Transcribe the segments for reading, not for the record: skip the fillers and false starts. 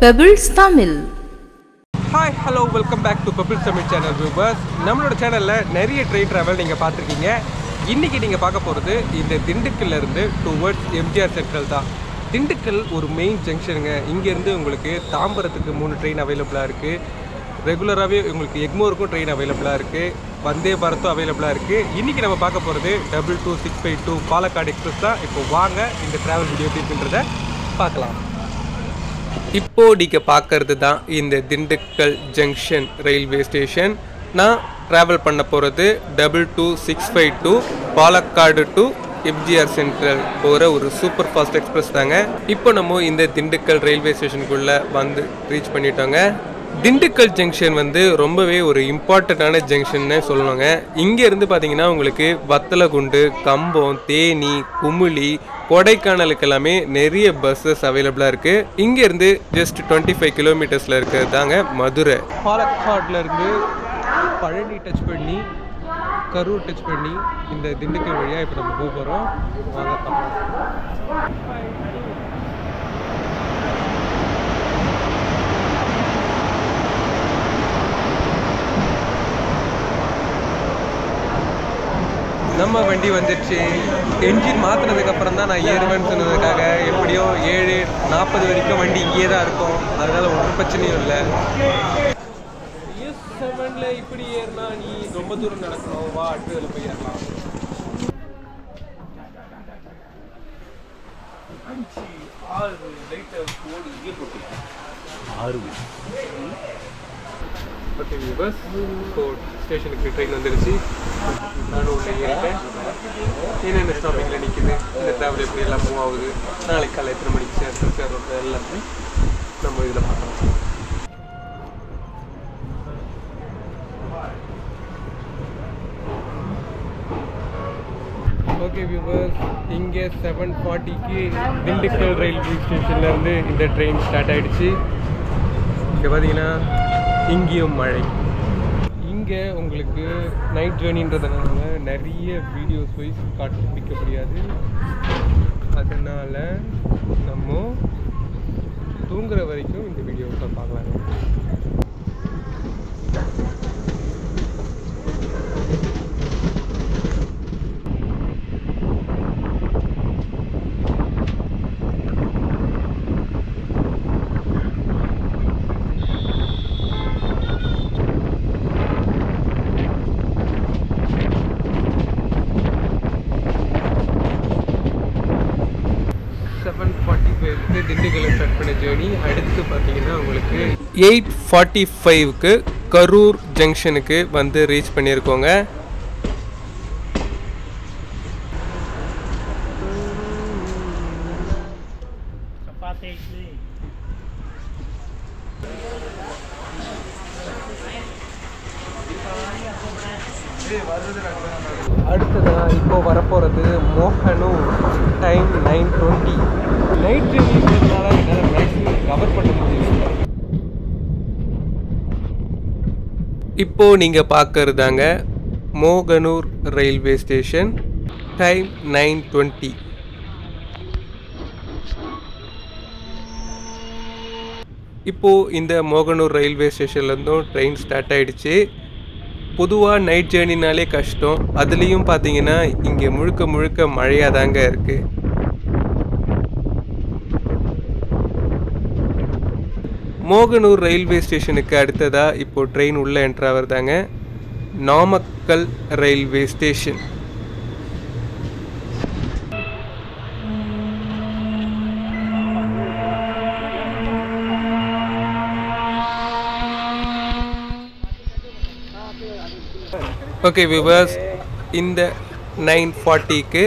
Pebbles Tamil. Hi, hello, welcome back to Pebbles Tamil channel viewers. நம்மளோட சேனல்ல நிறைய train travel நீங்க பார்த்திருக்கீங்க. இன்னைக்கு நீங்க பார்க்க போறது இந்த திண்டுக்கல்ல இருந்து டுவர்ட்ஸ் எம்ஜிஆர் சென்ட்ரல் தான். திண்டுக்கல் ஒரு மெயின் ஜங்ஷனுங்க. இங்க இருந்து உங்களுக்கு தாம்பரத்துக்கு 3 ட்ரெயின் அவைலபிளா இருக்கு. ரெகுலராகவே உங்களுக்கு எக்மோருக்கும் ட்ரெயின் அவைலபிளாக இருக்குது, வந்தே பாரத்தும் அவைலபிளாக இருக்குது. இன்றைக்கி நம்ம பார்க்க போகிறது 22652 பாலக்காடு எக்ஸ்பிரஸ் தான். இப்போ வாங்க இந்த ட்ராவல் வீடியோ எப்படின்றத பார்க்கலாம். இப்போது நீங்கள் பார்க்குறது தான் இந்த திண்டுக்கல் ஜங்ஷன் ரயில்வே ஸ்டேஷன். நான் ட்ராவல் பண்ண போகிறது 22652 பாலக்காடு டு எம்ஜிஆர் சென்ட்ரல் போகிற ஒரு சூப்பர் ஃபாஸ்ட் எக்ஸ்பிரஸ் தாங்க. இப்போ நம்ம இந்த திண்டுக்கல் ரயில்வே ஸ்டேஷனுக்குள்ளே வந்து ரீச் பண்ணிட்டோங்க. திண்டுக்கல் ஜங்ஷன் வந்து ரொம்பவே ஒரு இம்பார்ட்டண்ட்டான ஜங்ஷன்னு சொல்லுவாங்க. இங்கேருந்து பார்த்தீங்கன்னா உங்களுக்கு வத்தலகுண்டு, கம்பம், தேனி, குமுளி, கொடைக்கானலுக்கு எல்லாமே நிறைய பஸ்ஸஸ் அவைலபிளாக இருக்குது. இங்கேருந்து ஜஸ்ட் 25 கிலோமீட்டர்ஸில் இருக்கிறது தாங்க மதுரை. பாலக்காட்லேருந்து பழனி டச் பண்ணி கரூர் டச் பண்ணி இந்த திண்டுக்கல் வழியாக இப்போ நம்ம போக போகிறோம். வாங்க பார்க்கலாம். நம்ம வண்டி வந்துடுச்சு. என்ஜின் மாற்றினதுக்கு அப்புறம் தான் நான் ஏறுவேன்னு சொன்னதுக்காக எப்படியும் 7:40 வரைக்கும் வண்டி இங்கேயே தான் இருக்கும். அதனால ஒன்றும் பிரச்சனையும் இல்லை. S7ல இப்படி ஏறினா நீ ரொம்ப தூரம் நடக்கணும். வா, அடுத்ததில் போய் ஏறலாம். ஓகே வியூவர்ஸ், இப்போ ஸ்டேஷனுக்கு ட்ரெயின் வந்துருச்சு. நானும் உள்ளே ஏறிட்டேன். என்னென்ன ஸ்டாப்பிங்கில் நிற்கிது, இந்த ட்ராவல் எப்படி எல்லாம் மூவ் ஆகுது, நாளைக்கு காலை எத்தனை மணிக்கு சேர்றது எல்லாமே நம்ம இதில் பார்க்கலாம். ஓகே வியூவர்ஸ், இங்கே 7:40க்கு திண்டுக்கல் ரயில்வே ஸ்டேஷன்லேருந்து இந்த ட்ரெயின் ஸ்டார்ட் ஆகிடுச்சு. இங்கே பார்த்தீங்கன்னா இங்கேயும் மழை. இங்கே உங்களுக்கு நைட் ஜேர்னின்றதுனால நிறைய வீடியோஸ் வைஸ் காட்ட பிடிக்க முடியாது. அதனால் நம்ம தூங்குற வரைக்கும் இந்த வீடியோவை பார்க்கலாம். திண்டுக்கல்ல ஸ்டார்ட் பண்ண ஜேர்னி. அடுத்து பார்த்தீங்கன்னா உங்களுக்கு 8:45க்கு கரூர் ஜங்ஷனுக்கு வந்து ரீச் பண்ணியிருக்கோங்க. அடுத்ததான் இப்போ வரப்போகிறது மோகனூர். டைம் 9:20. நைட் ஜெர்னின்றதுனால என்னால் மேக்ஸிமம் கவர் பண்ண முடியல. இப்போது நீங்கள் பார்க்கறதாங்க மோகனூர் ரயில்வே ஸ்டேஷன். டைம் 9:20. இப்போது இந்த மோகனூர் ரயில்வே ஸ்டேஷன்லேருந்தும் ட்ரெயின் ஸ்டார்ட் ஆகிடுச்சு. பொதுவாக நைட் ஜேர்னினாலே கஷ்டம். அதுலேயும் பார்த்தீங்கன்னா இங்கே முழுக்க முழுக்க மழையாக தாங்க இருக்குது. மோகனூர் ரயில்வே ஸ்டேஷனுக்கு அடுத்ததாக இப்போது ட்ரெயின் உள்ளே என்ட்ரு ஆகிறதாங்க Namakkal railway station. Okay viewers, இந்த 9:40க்கு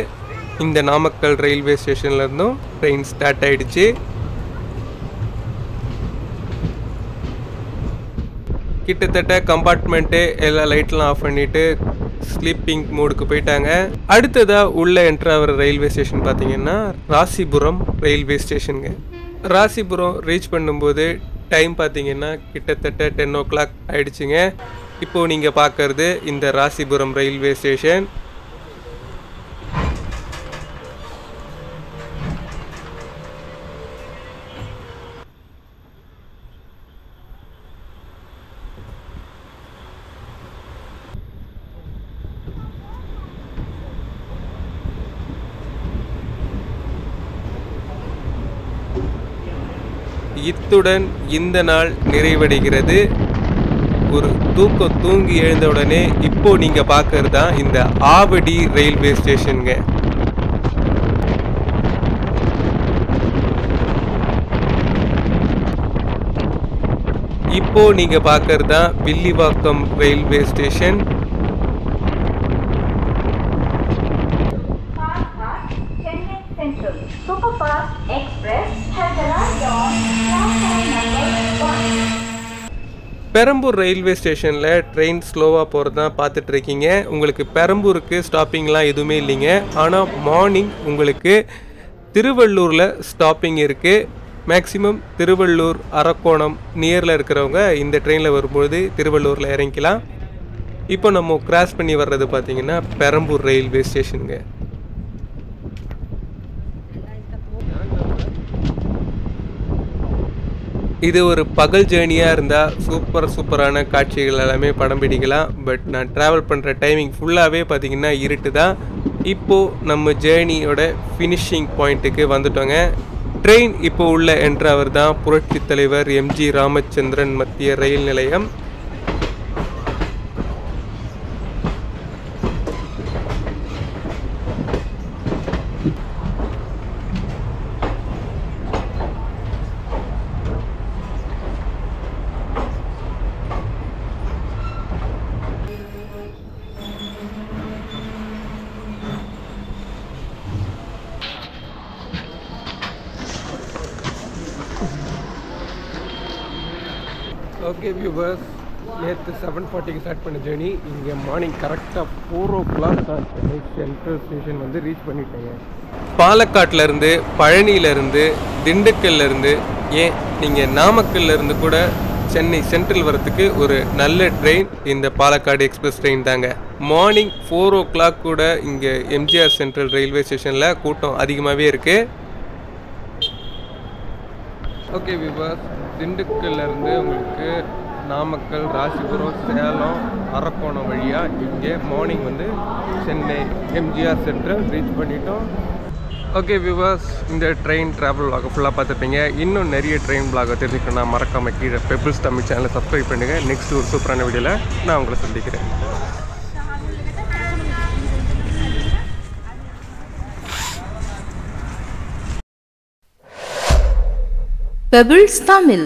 இந்த நாமக்கல் ரயில்வே ஸ்டேஷன்லேருந்தும் ட்ரெயின் ஸ்டார்ட் ஆகிடுச்சு. கிட்டத்தட்ட கம்பார்ட்மெண்ட்டு எல்லா லைட்லாம் ஆஃப் பண்ணிவிட்டு ஸ்லீப்பிங் மோடுக்கு போயிட்டாங்க. அடுத்ததாக உள்ளே என்ட்ரு ஆகிற ரயில்வே ஸ்டேஷன் பார்த்தீங்கன்னா ராசிபுரம் ரயில்வே ஸ்டேஷனுங்க. ராசிபுரம் ரீச் பண்ணும்போது டைம் பார்த்தீங்கன்னா கிட்டத்தட்ட 10 o'clock ஆகிடுச்சிங்க. இப்போது நீங்கள் பார்க்குறது இந்த ராசிபுரம் ரயில்வே ஸ்டேஷன். இத்துடன் இந்த நாள் நிறைவடைகிறது. ஒரு தூக்கம் தூங்கி எழுந்த உடனே இப்போ நீங்க பார்க்கறது தான் இந்த ஆவடி ரயில்வே ஸ்டேஷனுங்க. இப்போ நீங்க பார்க்கறது தான் Villivakkam railway station. Perambur railway ஸ்டேஷனில் ட்ரெயின் ஸ்லோவாக போகிறது தான் பார்த்துட்டு இருக்கீங்க. உங்களுக்கு பெரம்பூருக்கு ஸ்டாப்பிங்லாம் எதுவுமே இல்லைங்க. ஆனால் மார்னிங் உங்களுக்கு திருவள்ளூரில் ஸ்டாப்பிங் இருக்குது. மேக்ஸிமம் திருவள்ளூர், அரக்கோணம் நியரில் இருக்கிறவங்க இந்த ட்ரெயினில் வரும்போது திருவள்ளூரில் இறங்கிக்கலாம். இப்போ நம்ம கிராஸ் பண்ணி வர்றது பார்த்திங்கன்னா பெரம்பூர் ரயில்வே ஸ்டேஷனுங்க. இது ஒரு பகல் ஜேர்னியாக இருந்தால் சூப்பரான காட்சிகள் எல்லாமே படம் பிடிக்கலாம். பட் நான் ட்ராவல் பண்ணுற டைமிங் ஃபுல்லாகவே பார்த்திங்கன்னா இருட்டு தான். இப்போது நம்ம ஜேர்னியோட ஃபினிஷிங் பாயிண்ட்டுக்கு வந்துட்டோங்க. ட்ரெயின் இப்போ உள்ள என்ட்ராவர் தான் புரட்சி தலைவர் எம்ஜி ராமச்சந்திரன் மத்திய ரயில் நிலையம். ஓகே வியூவர்ஸ், நேற்று 7:40க்கு ஸ்டார்ட் பண்ண ஜேர்னி இங்கே மார்னிங் கரெக்டாக 4 o'clock தான் சென்னை சென்ட்ரல் ஸ்டேஷன் வந்து ரீச் பண்ணிட்டேங்க. பாலக்காட்டிலேருந்து, பழனியிலேருந்து, திண்டுக்கல்லேருந்து, ஏன் நீங்கள் நாமக்கல்லேருந்து கூட சென்னை சென்ட்ரல் வரத்துக்கு ஒரு நல்ல ட்ரெயின் இந்த பாலக்காடு எக்ஸ்பிரஸ் ட்ரெயின் தாங்க. மார்னிங் 4 o'clock கூட இங்கே எம்ஜிஆர் சென்ட்ரல் ரயில்வே ஸ்டேஷனில் கூட்டம் அதிகமாகவே இருக்குது. ஓகே வியூவர்ஸ், திண்டுக்கல்லேருந்து உங்களுக்கு நாமக்கல், ராசிபுரம், சேலம், அரக்கோணம் வழியாக இங்கே மார்னிங் வந்து சென்னை எம்ஜிஆர் சென்ட்ரல் ரீச் பண்ணிட்டோம். ஓகே வியூவர்ஸ், இந்த ட்ரெயின் ட்ராவல் vlog ஃபுல்லாக பார்த்துருப்பீங்க. இன்னும் நிறைய ட்ரெயின் vlog தெரிஞ்சுக்கணும்னா மறக்காமல் கீழே பெபிள்ஸ் தமிழ் சேனலை சப்ஸ்கிரைப் பண்ணுங்கள். நெக்ஸ்ட் ஒரு சூப்பரான வீடியோவில் நான் உங்களை சந்திக்கிறேன். பெபிள்ஸ் தமிழ்.